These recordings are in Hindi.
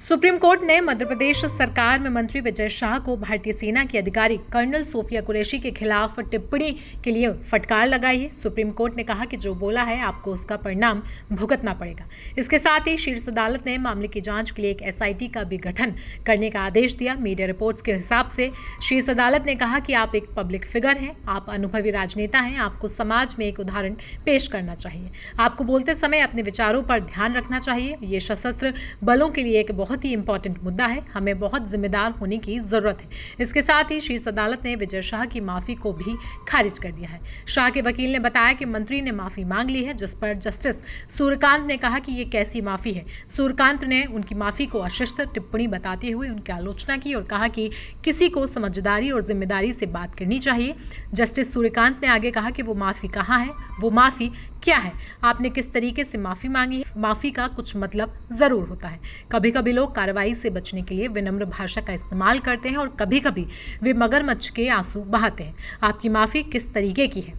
सुप्रीम कोर्ट ने मध्य प्रदेश सरकार में मंत्री विजय शाह को भारतीय सेना की अधिकारी कर्नल सोफिया कुरैशी के खिलाफ टिप्पणी के लिए फटकार लगाई है। सुप्रीम कोर्ट ने कहा कि जो बोला है आपको उसका परिणाम भुगतना पड़ेगा। इसके साथ ही शीर्ष अदालत ने मामले की जांच के लिए एक एसआईटी का भी गठन करने का आदेश दिया। मीडिया रिपोर्ट्स के हिसाब से शीर्ष अदालत ने कहा कि आप एक पब्लिक फिगर हैं, आप अनुभवी राजनेता हैं, आपको समाज में एक उदाहरण पेश करना चाहिए। आपको बोलते समय अपने विचारों पर ध्यान रखना चाहिए। ये सशस्त्र बलों के लिए एक बहुत ही इंपॉर्टेंट मुद्दा है, हमें बहुत जिम्मेदार होने की जरूरत है। इसके साथ ही शीर्ष अदालत ने विजय शाह की माफी को भी खारिज कर दिया है। शाह के वकील ने बताया कि मंत्री ने माफी मांग ली है, जिस पर जस्टिस सूर्यकांत ने कहा कि ये कैसी माफी है। सूर्यकांत ने उनकी माफी को अशिष्ट टिप्पणी बताते हुए उनकी आलोचना की और कहा कि किसी को समझदारी और जिम्मेदारी से बात करनी चाहिए। जस्टिस सूर्यकांत ने आगे कहा कि वो माफी कहाँ है, वो माफी क्या है, आपने किस तरीके से माफी मांगी है। माफी का कुछ मतलब जरूर होता है। कभी कभी लोग कार्रवाई से बचने के लिए विनम्र भाषा का इस्तेमाल करते हैं और कभी कभी वे मगरमच्छ के आंसू बहाते हैं। आपकी माफी किस तरीके की है।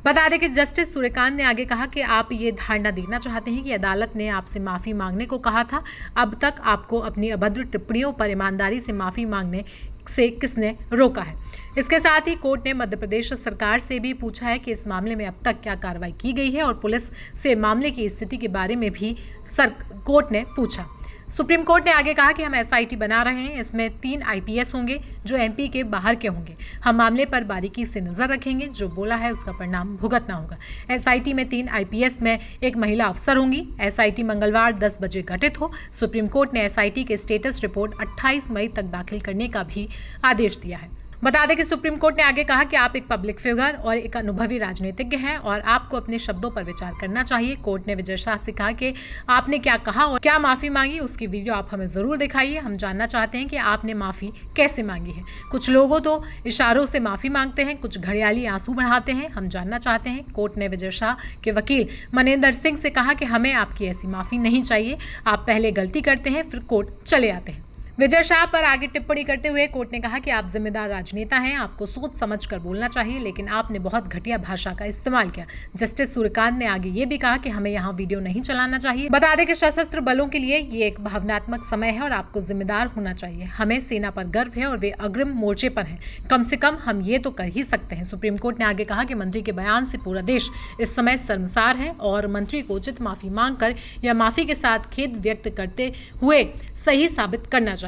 बता दें कि जस्टिस सूर्यकांत ने आगे कहा कि आप ये धारणा देना चाहते हैं कि अदालत ने आपसे माफी मांगने को कहा था। अब तक आपको अपनी अभद्र टिप्पणियों पर ईमानदारी से माफी मांगने से किसने रोका है। इसके साथ ही कोर्ट ने मध्य प्रदेश सरकार से भी पूछा है कि इस मामले में अब तक क्या कार्रवाई की गई है और पुलिस से मामले की स्थिति के बारे में भी कोर्ट ने पूछा। सुप्रीम कोर्ट ने आगे कहा कि हम एसआईटी बना रहे हैं, इसमें 3 आईपीएस होंगे जो एमपी के बाहर के होंगे। हम मामले पर बारीकी से नजर रखेंगे, जो बोला है उसका परिणाम भुगतना होगा। एसआईटी में 3 आईपीएस में एक महिला अफसर होंगी। एसआईटी मंगलवार 10 बजे गठित हो। सुप्रीम कोर्ट ने एसआईटी के स्टेटस रिपोर्ट 28 मई तक दाखिल करने का भी आदेश दिया है। बता दें कि सुप्रीम कोर्ट ने आगे कहा कि आप एक पब्लिक फिगर और एक अनुभवी राजनीतिज्ञ हैं और आपको अपने शब्दों पर विचार करना चाहिए। कोर्ट ने विजय शाह से कहा कि आपने क्या कहा और क्या माफी मांगी, उसकी वीडियो आप हमें जरूर दिखाइए। हम जानना चाहते हैं कि आपने माफी कैसे मांगी है। कुछ लोगों तो इशारों से माफी मांगते हैं, कुछ घड़ियाली आंसू बढ़ाते हैं। हम जानना चाहते हैं। कोर्ट ने विजय शाह के वकील मनेंद्र सिंह से कहा कि हमें आपकी ऐसी माफी नहीं चाहिए। आप पहले गलती करते हैं, फिर कोर्ट चले आते हैं। विजय शाह पर आगे टिप्पणी करते हुए कोर्ट ने कहा कि आप जिम्मेदार राजनेता हैं, आपको सोच समझ कर बोलना चाहिए, लेकिन आपने बहुत घटिया भाषा का इस्तेमाल किया। जस्टिस सूर्यकांत ने आगे ये भी कहा कि हमें यहाँ वीडियो नहीं चलाना चाहिए। बता दें कि सशस्त्र बलों के लिए ये एक भावनात्मक समय है और आपको जिम्मेदार होना चाहिए। हमें सेना पर गर्व है और वे अग्रिम मोर्चे पर हैं। कम से कम हम ये तो कर ही सकते हैं। सुप्रीम कोर्ट ने आगे कहा कि मंत्री के बयान से पूरा देश इस समय शर्मसार है और मंत्री को उचित माफी मांगकर या माफी के साथ खेद व्यक्त करते हुए सही साबित करना चाहिए।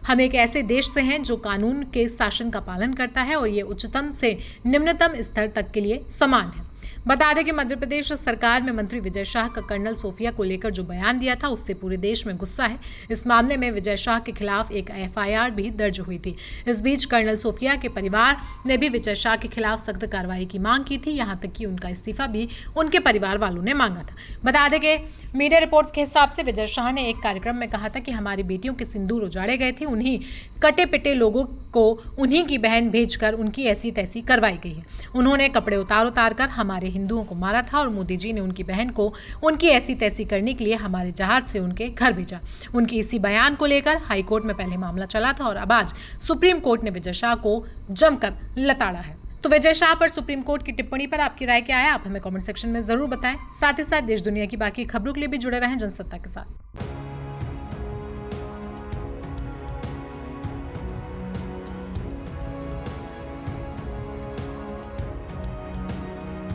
हम एक ऐसे देश से हैं जो कानून के शासन का पालन करता है और ये उच्चतम से निम्नतम स्तर तक के लिए समान है। बता दें कि मध्य प्रदेश सरकार में मंत्री विजय शाह का कर्नल सोफिया को लेकर जो बयान दिया था उससे पूरे देश में गुस्सा है। इस मामले में विजय शाह के खिलाफ एक एफआईआर भी दर्ज हुई थी। इस बीच कर्नल सोफिया के परिवार ने भी विजय शाह के खिलाफ सख्त कार्रवाई की मांग की थी। यहाँ तक कि उनका इस्तीफा भी उनके परिवार वालों ने मांगा था। बता दें कि मीडिया रिपोर्ट्स के हिसाब से विजय शाह ने एक कार्यक्रम में कहा था कि हमारी बेटियों के सिंदूर उजाड़े गए थे, उन्हीं कटे पिटे लोगों को उन्हीं की बहन भेजकर उनकी ऐसी तैसी करवाई गई है। उन्होंने कपड़े उतार कर हमारे हिंदुओं को मारा था और मोदी जी ने उनकी बहन को उनकी ऐसी तैसी करने के लिए हमारे जहाज से उनके घर भेजा। उनकी इसी बयान को लेकर हाईकोर्ट में पहले मामला चला था और अब आज सुप्रीम कोर्ट ने विजय शाह को जमकर लताड़ा है। तो विजय शाह पर सुप्रीम कोर्ट की टिप्पणी पर आपकी राय क्या है, आप हमें कमेंट सेक्शन में जरूर बताएं। साथ ही साथ देश दुनिया की बाकी खबरों के लिए भी जुड़े रहें जनसत्ता के साथ।